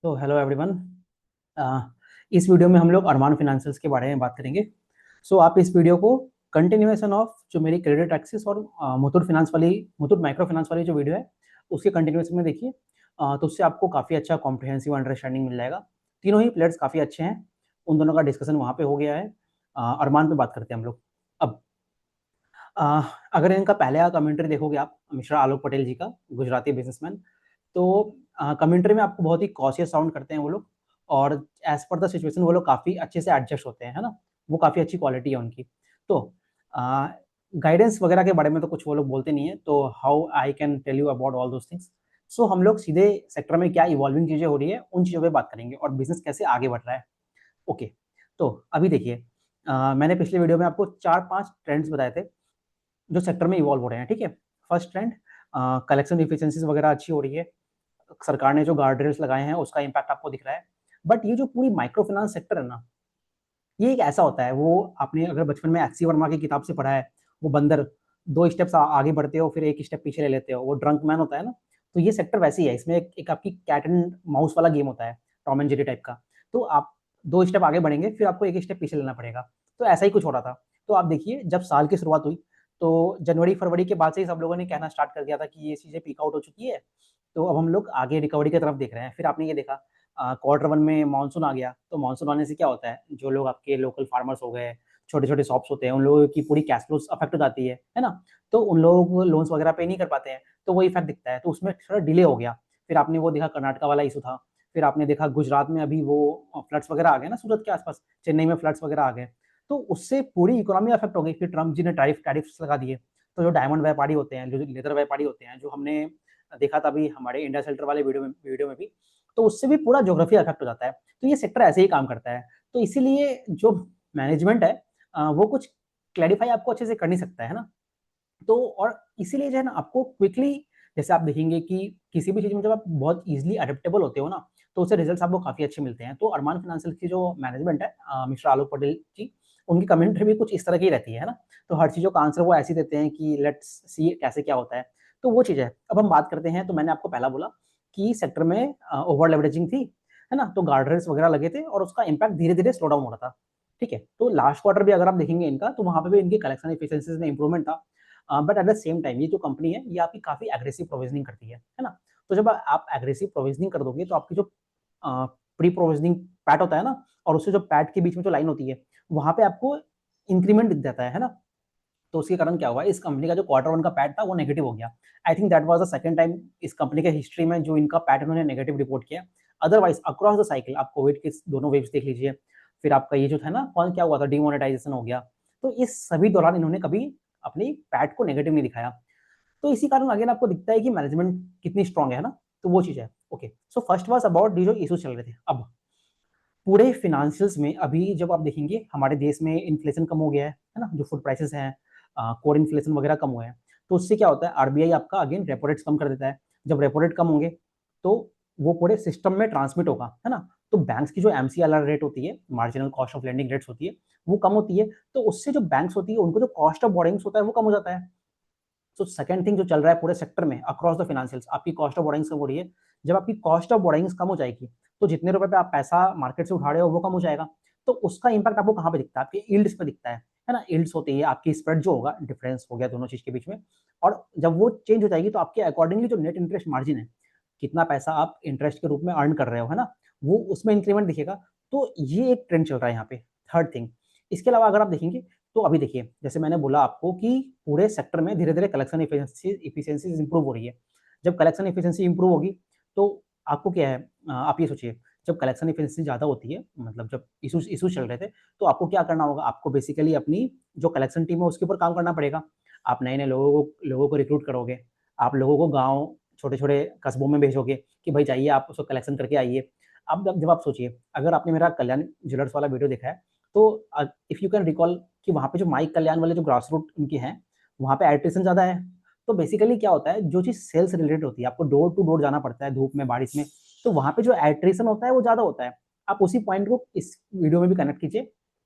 तो hello everyone. इस video में हम लोग अरमान फाइनेंशियल्स के बारे में बात करेंगे। सो आप इस वीडियो को कंटिन्यूएशन ऑफ जो मेरी क्रेडिट एक्सिस और मुथूट माइक्रो फाइनेंस वाली जो वीडियो है उसके कंटिन्यूएशन में देखिए। तो उससे आपको काफ़ी अच्छा कॉम्प्रिहेंसिव अंडरस्टैंडिंग मिल जाएगा। तीनों ही प्लेयर्स काफ़ी अच्छे हैं, उन दोनों का डिस्कशन वहाँ पे हो गया है। अरमान पे बात करते हैं हम लोग अब। अ, अगर इनका पहले का कमेंट्री देखोगे आप, मिश्रा आलोक पटेल जी का, गुजराती बिजनेसमैन, तो कमेंट्री में आपको बहुत ही कॉशियस साउंड करते हैं वो लोग, और एज पर द सिचुएशन वो लोग काफ़ी अच्छे से एडजस्ट होते हैं, है ना। वो काफ़ी अच्छी क्वालिटी है उनकी। तो गाइडेंस वगैरह के बारे में तो कुछ वो लोग बोलते नहीं है, तो how I can tell you about all those things. So हम लोग सीधे सेक्टर में क्या इवॉल्विंग चीज़ें हो रही है उन चीज़ों पे बात करेंगे और बिजनेस कैसे आगे बढ़ रहा है। ओके, तो अभी देखिए, मैंने पिछले वीडियो में आपको 4-5 ट्रेंड्स बताए थे जो सेक्टर में इवॉल्व हो रहे हैं, ठीक है। फर्स्ट ट्रेंड, कलेक्शन इफिशिएंसीज वगैरह अच्छी हो रही है, सरकार ने जो गार्ड रेल्स लगाए हैं उसका इम्पैक्ट आपको दिख रहा है। बट ये जो पूरी माइक्रो फाइनेंस सेक्टर है ना, ये एक ऐसा होता है, वो आपने अगर बचपन में एचसी वर्मा की किताब से पढ़ा है, वो बंदर 2 स्टेप्स आगे बढ़ते हो फिर 1 स्टेप पीछे ले लेते हो, वो ड्रंक मैन होता है ना। तो ये सेक्टर वैसी है, इसमें एक आपकी कैट एंड माउस वाला गेम होता है, टॉम एंड जेरी टाइप का। तो आप 2 स्टेप आगे बढ़ेंगे फिर आपको 1 स्टेप पीछे लेना पड़ेगा। तो ऐसा ही कुछ हो रहा था। तो आप देखिए, जब साल की शुरुआत हुई तो जनवरी-फरवरी के बाद से ही सब लोगों ने कहना स्टार्ट कर दिया था कि ये चीज़ें पीक आउट हो चुकी है। तो अब हम लोग आगे रिकवरी की तरफ देख रहे हैं। फिर आपने ये देखा, क्वार्टर 1 में मानसून आ गया, तो मानसून आने से क्या होता है, जो लोग आपके लोकल फार्मर्स हो गए, छोटे-छोटे शॉप्स होते हैं, उन लोगों की पूरी कैश फ्लोज़ अफ़ेक्ट हो जाती है ना? तो उन लोगों को लोन्स वगैरह पे नहीं कर पाते हैं, तो वो इफ़ेक्ट दिखता है, तो उसमें थोड़ा डिले हो गया। फिर आपने वो देखा कर्नाटका वाला इश्यू था, फिर आपने देखा गुजरात में अभी वो फ्लड्स वगैरह आ गए ना सूरत के आस-पास, चेन्नई में फ्लड्स वगैरह आ गए, तो उससे पूरी इकोनॉमी अफ़ेक्ट हो गई। फिर ट्रम्प जी ने टैरिफ्स लगा दिए, तो जो डायमंड व्यापारी होते हैं, जो लेदर व्यापारी होते हैं, जो हमने देखा था अभी हमारे इंडिया शेल्टर वाले वीडियो में भी, तो उससे भी पूरा ज्योग्राफी अफेक्ट हो जाता है। तो ये सेक्टर ऐसे ही काम करता है। तो इसीलिए जो मैनेजमेंट है, वो कुछ क्लैरिफाई आपको अच्छे से कर नहीं सकता है ना। तो और इसीलिए जो है ना, आपको क्विकली, जैसे आप देखेंगे कि किसी भी चीज़ में जब आप बहुत ईज़िली अडैप्टेबल होते हो ना, तो उससे रिजल्ट्स आपको काफ़ी अच्छे मिलते हैं। तो अरमान फाइनेंशियल की जो मैनेजमेंट है, मिस्टर आलोक पटेल जी, उनकी कमेंट्री भी कुछ इस तरह की ही रहती है ना। तो हर चीज़ों का आंसर वो ऐसे ही देते हैं कि लेट्स सी कैसे क्या होता है। तो वो चीज़ है। अब हम बात करते हैं, तो मैंने आपको पहला बोला कि सेक्टर में ओवर लेवरेजिंग थी, है ना? तो गार्डरेल्स वगैरह लगे थे और उसका इम्पैक्ट धीरे-धीरे स्लो डाउन हो रहा था। ठीक है? तो लास्ट क्वार्टर भी अगर आप देखेंगे इनका, तो वहाँ पे भी इनकी कलेक्शन एफिशिएंसीज़ में इम्प्रूवमेंट था। But at the same time ये जो कंपनी है, ये आपकी काफ़ी एग्रेसिव प्रोविजनिंग करती है ना? तो जब आप एग्रेसिव प्रोविजनिंग कर दोगे, तो आपकी जो प्री प्रोविजनिंग पैट होता है ना, और उससे जो पैट के बीच में जो लाइन होती है, वहाँ पे आपको इंक्रीमेंट दिख जाता है ना? तो उसके कारण क्या हुआ, इस कंपनी का जो क्वार्टर 1 का पैट था वो नेगेटिव हो गया। I think that was the second time इस कंपनी के हिस्ट्री में जो इनका पैट उन्होंने नेगेटिव रिपोर्ट किया। अदरवाइज़ अक्रॉस द साइकिल आप कोविड के दोनों वेव्स देख लीजिए, फिर आपका ये जो था ना, कौन क्या हुआ था, डिमोनेटाइजेशन हो गया। तो इस सभी दौरान इन्होंने कभी अपनी पैट को नेगेटिव नहीं दिखाया। तो इसी कारण अगेन आपको दिखता है कि मैनेजमेंट कितनी स्ट्रांग है ना? तो वो चीज़ है। Okay, so first was about ये जो इश्यूज़ चल रहे थे। अब पूरे फाइनेंशियल्स में अभी जब आप देखेंगे, हमारे देश में इन्फ्लेशन कम हो गया है ना? जो फूड प्राइसेस हैं, कोर इन्फ्लेशन वगैरह कम हुए हैं। तो उससे क्या होता है, आरबीआई आपका अगेन रेपो रेट्स कम कर देता है। जब रेपो रेट कम होंगे, तो वो पूरे सिस्टम में ट्रांसमिट होगा, है ना? तो बैंक्स की जो एमसीएलआर रेट होती है, marginal cost of lending rates होती है, वो कम होती है। तो उससे जो बैंक्स होती है, उनको जो कॉस्ट ऑफ बोरोइंग्स होता है, वो कम हो जाता है। सो सेकंड थिंग जो चल रहा है पूरे सेक्टर में अक्रॉस द फाइनेंशियल्स, आपकी कॉस्ट ऑफ बोरोइंग्स कम हो रही है। जब आपकी कॉस्ट ऑफ बोरोइंग्स कम हो जाएगी, तो जितने रुपए पे आप पैसा मार्केट से उठा रहे हो वो कम हो जाएगा। तो उसका इम्पैक्ट आपको कहाँ पे दिखता है, आपके यील्ड्स पे दिखता है ना? यील्ड्स होती है आपकी स्प्रेड जो होगा, डिफरेंस हो गया दोनों चीज के बीच में। और जब वो चेंज हो जाएगी, तो आपके अकॉर्डिंगली जो नेट इंटरेस्ट मार्जिन है, कितना पैसा आप इंटरेस्ट के रूप में अर्न कर रहे हो, है ना, वो उसमें इंक्रीमेंट दिखेगा। तो ये एक ट्रेंड चल रहा है यहाँ पे, थर्ड थिंग। इसके अलावा अगर आप देखेंगे, तो अभी देखिए, जैसे मैंने बोला आपको कि पूरे सेक्टर में धीरे-धीरे कलेक्शन एफिशिएंसीज़ इंप्रूव हो रही है। जब कलेक्शन एफिशिएंसी इंप्रूव होगी, तो आपको क्या है, आप ये सोचिए, जब कलेक्शन एफिशिएंसी ज़्यादा होती है, मतलब जब इश्यूज़ इश्यूज़ चल रहे थे, तो आपको क्या करना होगा? आपको बेसिकली अपनी जो कलेक्शन टीम है उसके ऊपर काम करना पड़ेगा। आप नए-नए लोगों को रिक्रूट करोगे, आप लोगों को गाँव, छोटे-छोटे कस्बों में भेजोगे कि भाई जाइए आप उसको कलेक्शन करके आइए। अब जब आप सोचिए, अगर आपने मेरा कल्याण ज्वेलर्स वाला वीडियो देखा है, तो इफ यू कैन रिकॉल कि वहाँ पे जो माई कल्याण वाले जो ग्रास रूट उनके हैं, वहाँ पे एट्रिशन ज़्यादा है। तो बेसिकली क्या होता है, जो चीज़ सेल्स रिलेटेड होती है, आपको डोर टू डोर जाना पड़ता है धूप में, बारिश में, तो वहाँ पे जो एट्रिशन होता है वो ज़्यादा होता है। आप उसी पॉइंट को इस वीडियो में भी कनेक्ट कीजिए।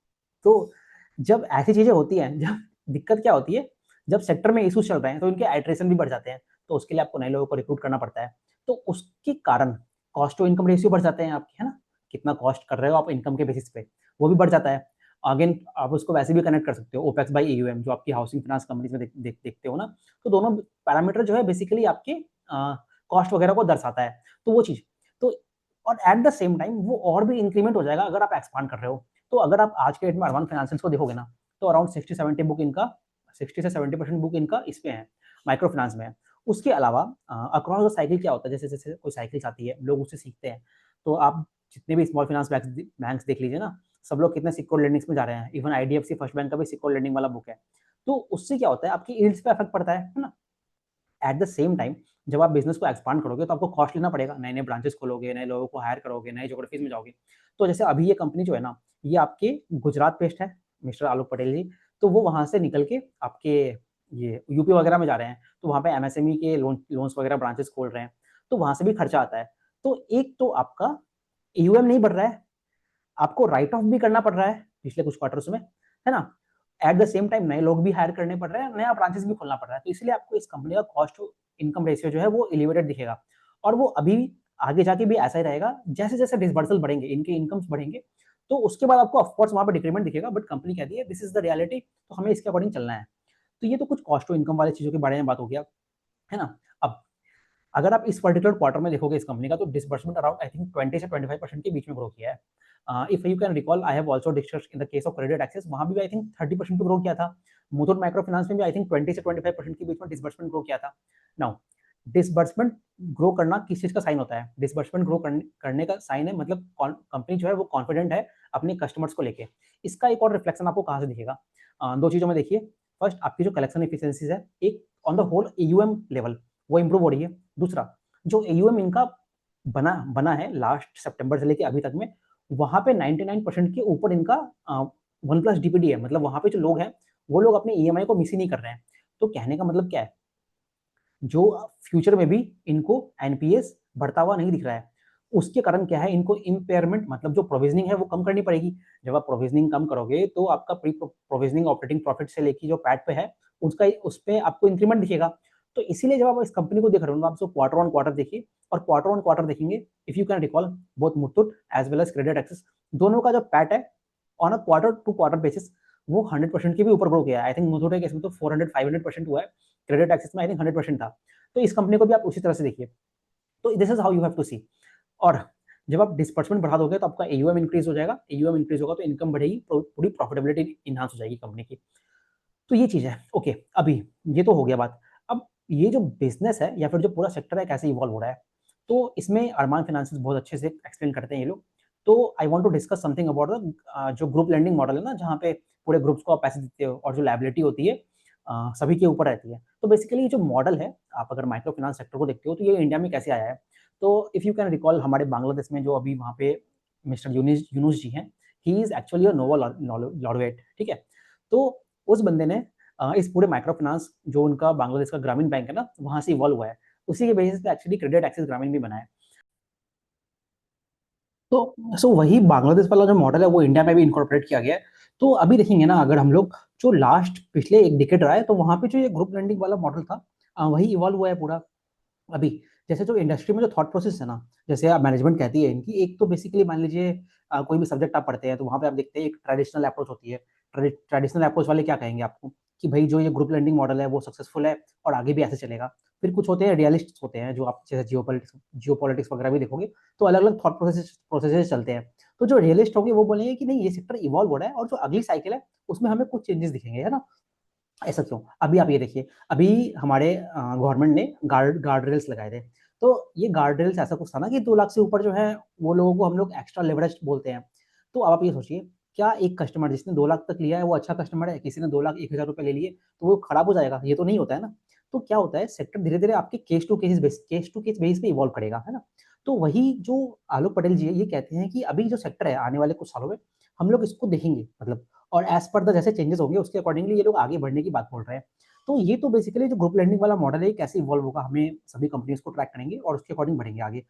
तो जब ऐसी चीज़ें होती हैं, जब दिक्कत क्या होती है, जब सेक्टर में इश्यूज़ चल रहे हैं, तो इनके आइट्रेशन भी बढ़ जाते हैं। तो उसके लिए आपको नए लोगों को रिक्रूट करना पड़ता है। तो उसके कारण कॉस्ट टू इनकम रेशियो बढ़ जाते हैं आपके, है ना, कितना कॉस्ट कर रहे हो आप इनकम के बेसिस पे, वो भी बढ़ जाता है। अगेन आप उसको वैसे भी कनेक्ट कर सकते हो ओपेक्स बाई एयूएम, जो आपकी हाउसिंग फाइनेंस कंपनीज में देखते हो ना, तो दोनों पैरामीटर जो है बेसिकली आपके कॉस्ट वगैरह को दर्शाता है। तो वो चीज़, तो और एट द सेम टाइम वो और भी इंक्रीमेंट हो जाएगा अगर आप एक्सपांड कर रहे हो। तो अगर आप आज के डेट में अरमान फाइनेंशियल्स को देखोगे ना, तो अराउंड 60-70 बुक इनका 60 से 70% बुक इनका इस पे है, माइक्रो फाइनेंस में है। उसके अलावा अक्रॉस द साइकिल क्या होता है, जैसे जैसे कोई साइकिल आती है लोग उससे सीखते हैं। तो आप जितने भी स्मॉल फाइनेंस बैंक्स देख लीजिए ना, सब लोग कितने सिक्योर लेंडिंग्स में जा रहे हैं। इवन आईडीएफसी फर्स्ट बैंक का भी सिक्योर लेंडिंग वाला बुक है। तो उससे क्या होता है, आपकी यील्ड्स पे इफेक्ट पड़ता है ना। एट द सेम टाइम जब आप बिजनेस को एक्सपांड करोगे तो आपको कॉस्ट लेना पड़ेगा, नए नए ब्रांचेस खोलोगे, नए लोगों को हायर करोगे, नए जोग्राफीज में जाओगे। तो जैसे अभी ये कंपनी जो है ना, ये आपके गुजरात बेस्ड है, मिस्टर आलोक पटेल जी। तो वो वहां से निकल के आपके ये यूपी वगैरह में जा रहे हैं, तो वहां पे एमएसएमई के लोन्स वगैरह ब्रांचेस खोल रहे हैं। तो वहां से भी खर्चा आता है। तो एक तो आपका ईयूएम नहीं बढ़ रहा है, आपको राइट ऑफ भी करना पड़ रहा है पिछले कुछ क्वार्टर्स में, है ना। एट द सेम टाइम नए लोग भी हायर करने पड़ रहे हैं, नया ब्रांचेस भी खोलना पड़ रहा है। तो इसलिए आपको इस कंपनी का कॉस्ट टू इनकम रेशियो जो है वो एलिवेटेड दिखेगा। और वो अभी आगे जाके भी ऐसा ही रहेगा, जैसे जैसे डिसबर्सल बढ़ेंगे, इनके इनकम्स बढ़ेंगे, तो उसके बाद आपको ऑफकोर्स वहां पर डिक्रीमेंट दिखेगा। बट कंपनी कहती है दिस इज द रियलिटी, तो हमें इसके अकॉर्डिंग चलना है। तो ये तो कुछ कॉस्ट टू इनकम वाली चीजों के बारे में बात हो गया, है ना। अब अगर आप इस पर्टिकुलर क्वार्टर में देखोगे इस कंपनी का, तो डिसबर्समेंट अराउंड आई थिंक 20 से 25% के बीच में ग्रो किया है। If you can recall, I have also discussed in the case of credit access, वहां भी आई थिंक 30% पे ग्रो किया था। मुथूट माइक्रो फाइनेंस में भी आई थिंक 20 से 25% के बीच में डिसबर्समेंट ग्रो किया था। नाउ डिसबर्समेंट ग्रो करना किस चीज का साइन होता है? डिसबर्समेंट ग्रो करने का साइन है, मतलब कंपनी जो है वो कॉन्फिडेंट है अपने कस्टमर्स को लेके। इसका एक और रिफ्लेक्शन आपको कहां से दिखेगा? दो चीजों में देखिए। फर्स्ट, आपकी जो कलेक्शन एफिशिएंसीज है, एक on the whole AUM level वो इंप्रूव हो रही है। दूसरा, जो एयूएम इनका बना बना है लास्ट सितंबर से लेके अभी तक में, वहां पे 99% के ऊपर इनका 1+ डीपीडी है। मतलब वहां पे जो लोग हैं वो लोग अपने ईएमआई को मिस ही नहीं कर रहे हैं। तो कहने का मतलब क्या है, जो फ्यूचर में भी इनको एनपीएस बढ़ता हुआ नहीं दिख रहा है। उसके कारण क्या है, इनको इम्पेयरमेंट मतलब जो प्रोविजनिंग है वो कम करनी पड़ेगी। जब आप प्रोविजनिंग कम करोगे तो आपका प्री प्रोविजनिंग ऑपरेटिंग प्रॉफिट से लेके जो पैट पे है उसका उस पे आपको इंक्रीमेंट दिखेगा। तो इसीलिए जब आप इस कंपनी को देख रहे हो, आप उसको क्वार्टर ऑन क्वार्टर देखिए, और क्वार्टर ऑन क्वार्टर देखेंगे, if you can recall both Muthoot as well as credit access, दोनों का जो पैट है on a quarter to quarter basis वो 100% के भी ऊपर ग्रो किया है। आई थिंक मुथूट के केस में तो 400-500% हुआ है, क्रेडिट एक्सेस में आई थिंक 100% था। तो इस कंपनी को भी आप उसी तरह से देखिए। तो this is how you have to see. और जब आप डिस्बर्समेंट बढ़ा दोगे तो आपका एयूएम इंक्रीज हो जाएगा, एयूएम इंक्रीज होगा तो इनकम बढ़ेगी, पूरी प्रॉफिटेबिलिटी इनहांस हो जाएगी कंपनी की। तो ये चीज है। ओके, अभी ये तो हो गया बात। अब ये जो बिजनेस है या फिर जो पूरा सेक्टर है कैसे इवॉल्व हो रहा है, तो इसमें अरमान फाइनेंशियल बहुत अच्छे से एक्सप्लेन करते हैं ये लोग। तो I want to discuss something about the जो ग्रुप लेंडिंग मॉडल है ना, जहाँ पे पूरे ग्रुप्स को आप पैसे देते हो और जो लायबिलिटी होती है सभी के ऊपर रहती है। तो बेसिकली ये जो मॉडल है, आप अगर माइक्रो फाइनेंस सेक्टर को देखते हो तो ये इंडिया में कैसे आया है। तो इफ यू कैन रिकॉल, हमारे बांग्लादेश में जो अभी वहाँ पे मिस्टर यूनुस जी हैं, he is actually a Nobel laureate, ठीक है। तो उस बंदे ने इस पूरे माइक्रो फाइनेंस जो उनका बांग्लादेश का ग्रामीण बैंक है ना, वहां से इवॉल्व हुआ है। उसी के बेसिस पे एक्चुअली क्रेडिट एक्सेस ग्रामीण भी बना है। तो सो वही बांग्लादेश वाला जो मॉडल है वो इंडिया में भी इनकॉर्पोरेट किया गया है। तो अभी देखेंगे ना, अगर हम लोग जो लास्ट पिछले एक डिकेड रहा है, तो वहां पे जो ये ग्रुप लेंडिंग वाला मॉडल था, वही इवॉल्व हुआ है पूरा। अभी जैसे जो इंडस्ट्री में जो थॉट प्रोसेस है ना, जैसे आप मैनेजमेंट कहती है इनकी, एक तो बेसिकली मान लीजिए कोई भी सब्जेक्ट आप पढ़ते हैं तो वहाँ पे आप देखते हैं एक ट्रेडिशनल अप्रोच होती है। ट्रेडिशनल अप्रोच वाले क्या कहेंगे आपको कि भाई जो ये ग्रुप लेंडिंग मॉडल है वो सक्सेसफुल है और आगे भी ऐसे चलेगा। फिर कुछ होते हैं रियलिस्ट होते हैं, जो आप जैसे जियोपॉलिटिक्स वगैरह भी देखोगे तो अलग अलग थॉट प्रोसेसेस चलते हैं। तो जो रियलिस्ट होंगे वो बोलेंगे कि नहीं, ये सेक्टर इवॉल्व हो रहा है और जो अगली साइकिल है उसमें हमें कुछ चेंजेस दिखेंगे, है ना। ऐसा क्यों? अभी आप ये देखिए, अभी हमारे गवर्नमेंट ने गार्ड रेल्स लगाए थे। तो ये गार्ड रेल्स ऐसा कुछ था ना कि 2 लाख से ऊपर जो है वो लोगों को हम लोग एक्स्ट्रा लेवरेज बोलते हैं। तो अब आप ये सोचिए, क्या एक कस्टमर जिसने 2 लाख तक लिया है वो अच्छा कस्टमर है? किसी ने 2 लाख 1,000 रुपए ले लिए तो वो खराब हो जाएगा? ये तो नहीं होता है ना। तो क्या होता है, सेक्टर धीरे धीरे आपके केस टू केस बेस पे इवॉल्व करेगा, है ना। तो वही जो आलोक पटेल जी है ये कहते हैं कि अभी जो सेक्टर है आने वाले कुछ सालों में हम लोग इसको देखेंगे, मतलब और एज पर द जैसे चेंजेस होंगे उसके अकॉर्डिंगली ये लोग आगे बढ़ने की बात बोल रहे हैं। तो ये तो बेसिकली जो ग्रुप लेंडिंग वाला मॉडल है ये कैसे इवॉल्व होगा, हमें सभी कंपनीज को ट्रैक करेंगे और उसके अकॉर्डिंग बढ़ेंगे आगे।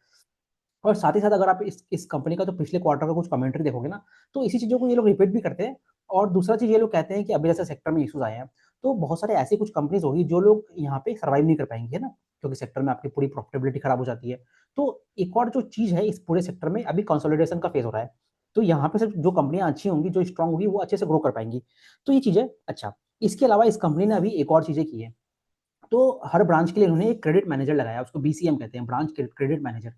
और साथ ही साथ अगर आप इस कंपनी का जो पिछले क्वार्टर का कुछ कमेंट्री देखोगे ना, तो इसी चीज़ों को ये लोग रिपीट भी करते हैं। और दूसरा चीज़ ये लोग कहते हैं कि अभी जैसे सेक्टर में इश्यूज आए हैं, तो बहुत सारे ऐसी कुछ कंपनीज होगी जो लोग यहाँ पे सर्वाइव नहीं कर पाएंगी, है ना। क्योंकि सेक्टर में आपकी पूरी प्रॉफिटेबिलिटी खराब हो जाती है। तो एक और जो चीज़ है इस पूरे सेक्टर में अभी कंसोलिडेशन का फेज़ हो रहा है। तो यहाँ पे सिर्फ जो कंपनियाँ अच्छी होंगी, जो स्ट्रॉन्ग होगी, वो अच्छे से ग्रो कर पाएँगी। तो ये चीज़ है। अच्छा, इसके अलावा इस कंपनी ने अभी एक और चीज़ें की हैं। तो हर ब्रांच के लिए उन्होंने एक क्रेडिट मैनेजर लगाया, उसको बीसीएम कहते हैं, ब्रांच क्रेडिट मैनेजर।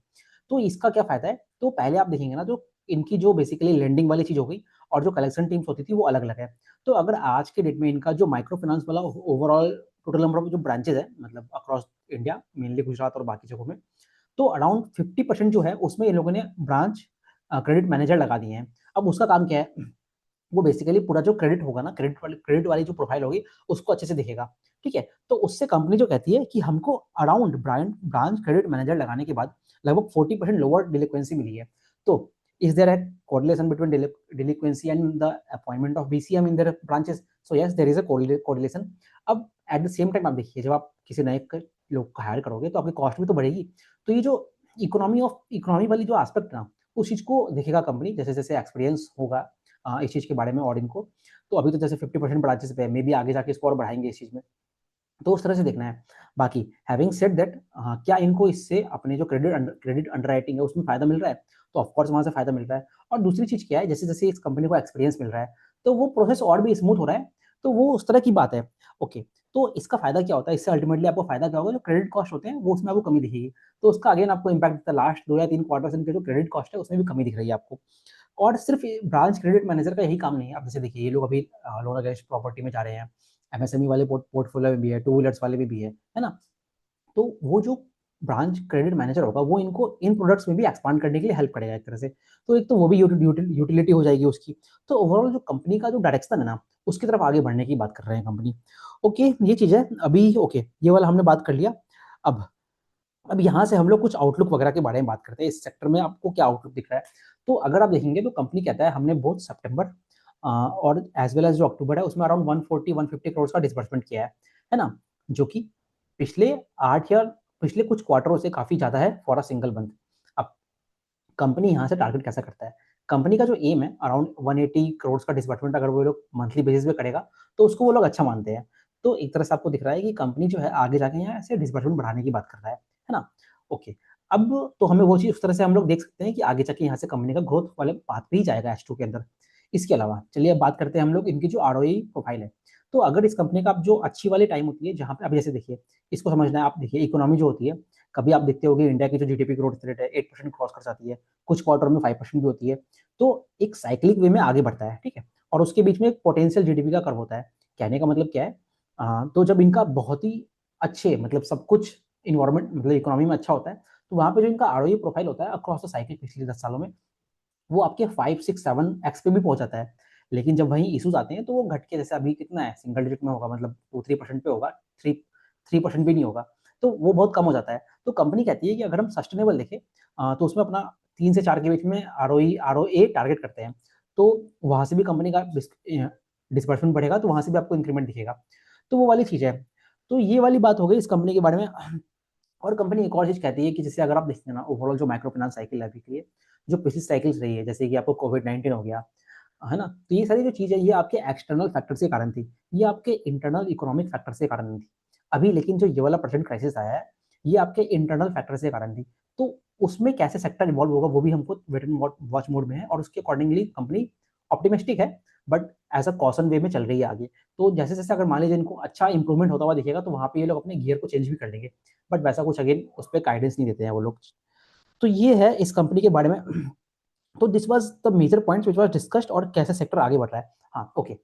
तो इसका क्या फ़ायदा है? तो पहले आप देखेंगे ना, जो इनकी जो बेसिकली लेंडिंग वाली चीज़ हो गई और जो कलेक्शन टीम्स होती थी वो अलग-अलग है। तो अगर आज के डेट में इनका जो माइक्रो फाइनेंस वाला ओवरऑल टोटल नंबर ऑफ जो ब्रांचेज़ है, मतलब अक्रॉस इंडिया, मेनली गुजरात और बाकी जगहों में, तो अराउंड 50% जो है उसमें इन लोगों ने ब्रांच क्रेडिट मैनेजर लगा दिए हैं। अब उसका काम क्या है? वो बेसिकली पूरा जो क्रेडिट होगा ना, क्रेडिट वाली जो प्रोफाइल होगी, उसको अच्छे से दिखेगा, ठीक है? तो उससे कंपनी जो कहती है कि हमको अराउंड ब्रांच क्रेडिट मैनेजर लगाने के बाद लगभग 40% लोअर डिलिक्वेंसी मिली है। तो is there a correlation between delinquency and the appointment of BCM in their branches? So yes, there is a correlation. अब एट द सेम टाइम आप देखिए, जब आप किसी नए लोग को हायर करोगे तो आपकी कॉस्ट भी तो बढ़ेगी। तो ये जो इकोनॉमी वाली जो एस्पेक्ट है ना, उस चीज़ को देखेगा कंपनी, जैसे-जैसे एक्सपीरियंस होगा इस चीज़ के बारे में और इनको। तो अभी तो जैसे 50% ब्रांचेस पे है, मे बी आगे जाके इसको और बढ़ाएँगे इस चीज़ में। तो उस तरह से देखना है। बाकी हैविंग सेड दैट, क्या इनको इससे अपने जो क्रेडिट अंडरराइटिंग है उसमें फ़ायदा मिल रहा है? तो ऑफ कोर्स वहाँ से फ़ायदा मिल रहा है। और दूसरी चीज़ क्या है, जैसे-जैसे इस कंपनी को एक्सपीरियंस मिल रहा है, तो वो प्रोसेस और भी स्मूथ हो रहा है, तो वो उस तरह की बात है। ओके, तो इसका फ़ायदा क्या होता है? इससे अल्टीमेटली आपको फ़ायदा क्या होगा? जो क्रेडिट कॉस्ट होते हैं, वो उसमें आपको कमी दिखेगी। तो उसका अगेन आपको इम्पैक्ट दिखता है, लास्ट 2 या 3 क्वार्टर इनके जो क्रेडिट कॉस्ट है, उसमें भी कमी दिख रही है आपको। और सिर्फ़ ये ब्रांच क्रेडिट मैनेजर का यही काम नहीं है। आप जैसे देखिए, ये लोग अभी लोन अगेंस्ट प्रॉपर्टी में जा रहे हैं, एमएसएमई वाले पोर्टफोलियो में भी है, टू व्हीलर्स वाले में भी है ना? तो वो जो ब्रांच क्रेडिट मैनेजर होगा, वो इनको इन प्रोडक्ट्स में भी एक्सपांड करने के लिए हेल्प करेगा एक तरह से। तो एक तो वो भी यूटिलिटी हो जाएगी उसकी। तो ओवरऑल जो कंपनी का जो डायरेक्शन है ना, उसकी तरफ आगे बढ़ने की बात कर रहे हैं कंपनी। ओके, ये चीज़ है। अभी ओके, ये वाला हमने बात कर लिया। अब अब यहाँ से हम लोग कुछ आउटलुक वगैरह के बारे में बात करते हैं। इस सेक्टर में आपको क्या आउटलुक दिख रहा है? तो अगर आप देखेंगे तो कंपनी कहता है हमने बोथ सितंबर और एज़ वेल एज़ जो अक्टूबर है उसमें अराउंड 140-150 करोड़ का डिसबर्समेंट किया है ना? जो कि पिछले 8 या पिछले कुछ क्वार्टरों से काफ़ी ज़्यादा है फॉर अ सिंगल मंथ। अब कंपनी यहाँ से टारगेट कैसा करता है? कंपनी का जो एम है अराउंड 180 करोड़ का डिसबर्समेंट अगर वो लोग मंथली बेसिस पे करेगा, तो उसको वो लोग अच्छा मानते हैं। तो एक तरह से आपको दिख रहा है कि कंपनी जो है आगे जाके यहाँ से डिसबर्समेंट बढ़ाने की बात कर रहा है ना? ओके, अब तो हमें वो चीज़ उस तरह से हम लोग देख सकते हैं कि आगे जाके यहाँ से कंपनी का ग्रोथ वाले पाथ पे ही जाएगा H2 के अंदर। इसके अलावा चलिए अब बात करते हैं हम लोग इनकी जो आरओई प्रोफाइल है। तो अगर इस कंपनी का अब जो अच्छी वाली टाइम होती है जहाँ पे अभी जैसे देखिए, इसको समझना है, आप देखिए इकोनॉमी जो होती है, कभी आप देखते होंगे इंडिया की जो जीडीपी ग्रोथ रेट है 8% क्रॉस कर जाती है। कुछ क्वार्टर में 5% भी होती है। तो एक साइक्लिक वे में आगे बढ़ता है, ठीक है? और उसके बीच में एक पोटेंशियल जीडीपी का कर्व होता है। कहने का मतलब क्या है? तो जब इनका बहुत ही अच्छे मतलब सब कुछ एनवायरनमेंट मतलब इकोनॉमी में अच्छा होता है, तो वहाँ पे जो इनका आरओई प्रोफाइल होता है अक्रॉस द साइकिल पिछले 10 सालों में, वो आपके 5, 6, 7 एक्स पे भी पहुँच जाता है। लेकिन जब वहीं इश्यूज़ आते हैं तो वो घट के जैसे अभी कितना है सिंगल डिजिट में होगा, मतलब 2-3% पे होगा, 3% भी नहीं होगा। तो वो बहुत कम हो जाता है। तो कंपनी कहती है कि अगर हम सस्टेनेबल देखें तो उसमें अपना 3 से 4 के बीच में आरओए टारगेट करते हैं। तो वहाँ से भी कंपनी का डिस्बर्समेंट बढ़ेगा, तो वहाँ से भी आपको इंक्रीमेंट दिखेगा। तो वो वाली चीज़ है। तो ये वाली बात हो गई इस कंपनी के बारे में। और कंपनी एक और चीज़ कहती है कि जैसे अगर आप देखते हैं ना ओवरऑल जो माइक्रो फाइनेंस साइकिल है अभी के लिए, जो पिछली साइकिल्स रही है, जैसे कि आपको कोविड-19 हो गया, है ना? तो ये सारी जो चीज़ है ये आपके एक्सटर्नल फैक्टर्स के कारण थी। ये आपके इंटरनल इकोनॉमिक फैक्टर्स के कारण नहीं थी। अभी लेकिन जो ये वाला प्रेज़ेंट क्राइसिस आया है, ये आपके इंटरनल फैक्टर्स के कारण थी। तो उसमें कैसे सेक्टर इवॉल्व होगा वो भी हमको वेट एंड वॉच मोड में है और उसके अकॉर्डिंगली कंपनी ऑप्टिमिस्टिक है, बट एज़ अ कॉशन वे में चल रही है आगे। तो जैसे-जैसे अगर मान लीजिए इनको अच्छा इम्प्रूवमेंट होता हुआ दिखेगा तो वहाँ पे ये लोग अपने गियर को चेंज भी कर लेंगे। बट वैसा कुछ अगेन उस पे गाइडेंस नहीं देते हैं वो लोग। तो ये है इस कंपनी के बारे में। तो this was the major points which was discussed और कैसे सेक्टर आगे बढ़ रहा है। हाँ, ओके।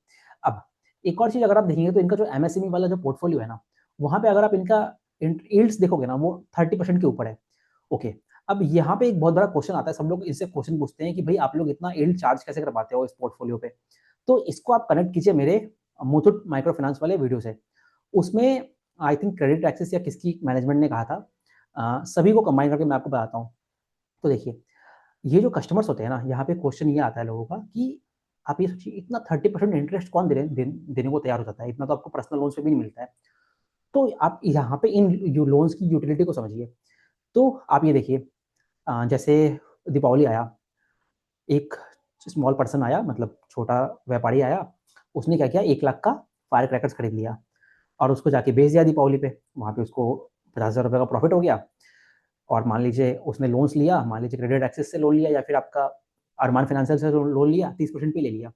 अब एक और चीज़ अगर आप देखेंगे तो इनका जो एमएसएमई वाला जो पोर्टफोलियो है ना, वहाँ पे अगर आप इनका यील्ड्स देखोगे ना वो 30% के ऊपर है। ओके, अब यहाँ पे एक बहुत बड़ा क्वेश्चन आता है, सब लोग इससे क्वेश्चन पूछते हैं कि भई आप लोग इतना यील्ड चार्ज कैसे कर पाते हो इस पोर्टफोलियो पे? तो इसको आप कनेक्ट कीजिए मेरे मुथूट माइक्रो फाइनेंस वाले वीडियो से। उसमें आई थिंक क्रेडिट एक्सेस या किसकी मैनेजमेंट ने कहा था, सभी को कंबाइन करके मैं आपको बताता हूँ। तो देखिए, ये जो कस्टमर्स होते हैं ना, यहाँ पे क्वेश्चन ये आता है लोगों का कि आप ये सोचिए इतना 30% इंटरेस्ट कौन देने को तैयार हो जाता है? इतना तो आपको पर्सनल लोन्स पे भी नहीं मिलता है। तो आप यहाँ पे इन यू लोन्स की यूटिलिटी को समझिए। तो आप ये देखिए, जैसे दीपावली आया, एक स्मॉल पर्सन आया, मतलब छोटा व्यापारी आया, उसने क्या किया 1 लाख का फायर क्रैकर्स खरीद लिया और उसको जाके बेच दिया दीपावली पे। वहाँ पे उसको 50,000 रुपये का प्रॉफिट हो गया, और मान लीजिए उसने लोन्स लिया, मान लीजिए क्रेडिट एक्सेस से लोन लिया या फिर आपका अरमान फाइनेंशियल से लोन लिया, 30% पे ले लिया।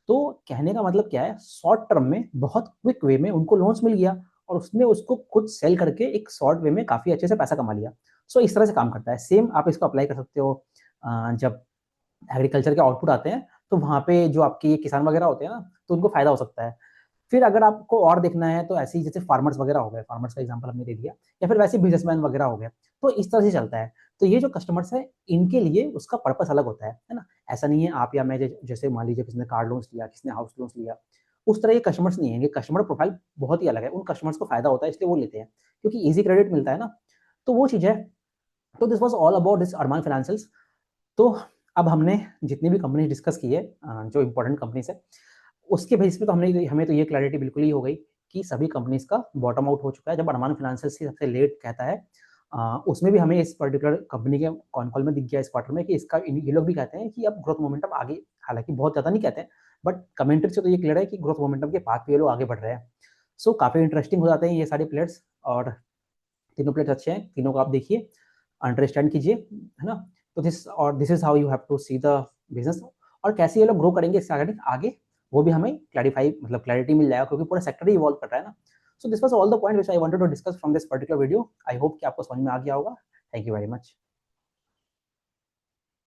तो कहने का मतलब क्या है, शॉर्ट टर्म में बहुत क्विक वे में उनको लोन्स मिल गया और उसने उसको खुद सेल करके एक शॉर्ट वे में काफ़ी अच्छे से पैसा कमा लिया। सो इस तरह से काम करता है। सेम आप इसको अप्लाई कर सकते हो जब एग्रीकल्चर के आउटपुट आते हैं, तो वहाँ पे जो आपके ये किसान वगैरह होते हैं ना, तो उनको फ़ायदा हो सकता है। फिर अगर आपको और देखना है तो ऐसे ही जैसे फार्मर्स वगैरह हो गए, फार्मर्स का एग्जांपल हमने दे दिया, या फिर वैसे बिजनेसमैन वगैरह हो गए, तो इस तरह से चलता है। तो ये जो कस्टमर्स है, इनके लिए उसका पर्पस अलग होता है ना? ऐसा नहीं है आप या मैं जैसे मान लीजिए किसी ने कार लोन्स लिया, किसी ने हाउस लोन्स लिया, उस तरह के कस्टमर्स नहीं है। ये कस्टमर प्रोफाइल बहुत ही अलग है। उन कस्टमर्स को फ़ायदा होता है इसलिए वो लेते हैं, क्योंकि ईज़ी क्रेडिट मिलता है ना, तो वो चीज़ है। तो this was all about this Arman financials. तो अब हमने जितनी भी कंपनीज़ डिस्कस की है, जो इम्पोर्टेंट कंपनीज़ है, उसके बेसिस पे तो हमें तो ये क्लैरिटी बिल्कुल ही हो गई कि सभी कंपनीज़ का बॉटम आउट हो चुका है। जब अरमान फाइनेंशियल से सबसे लेट कहता है, उसमें भी हमें इस पर्टिकुलर कंपनी के कॉन कॉल में दिख गया इस क्वार्टर में कि ये लोग भी कहते हैं कि अब ग्रोथ मोमेंटम आगे, हालाँकि बहुत ज़्यादा नहीं कहते हैं, बट कमेंट्री से तो ये क्लियर है कि ग्रोथ मोमेंटम के पाथ पे ये लोग आगे बढ़ रहे हैं। सो काफ़ी इंटरेस्टिंग हो जाते हैं ये सारे प्लेयर्स, और तीनों प्लेयर्स अच्छे हैं, तीनों को आप देखिए, अंडरस्टैंड कीजिए, है ना? तो this is how you have to see the business, और कैसे ये लोग ग्रो करेंगे इससे आगे आगे, वो भी हमें क्लैरिटी मिल जाएगा, क्योंकि पूरा सेक्टर ही इवॉल्व कर रहा है ना। So this was all the point which I wanted to discuss from this particular video. I hope कि आपको समझ में आ गया होगा। Thank you very much.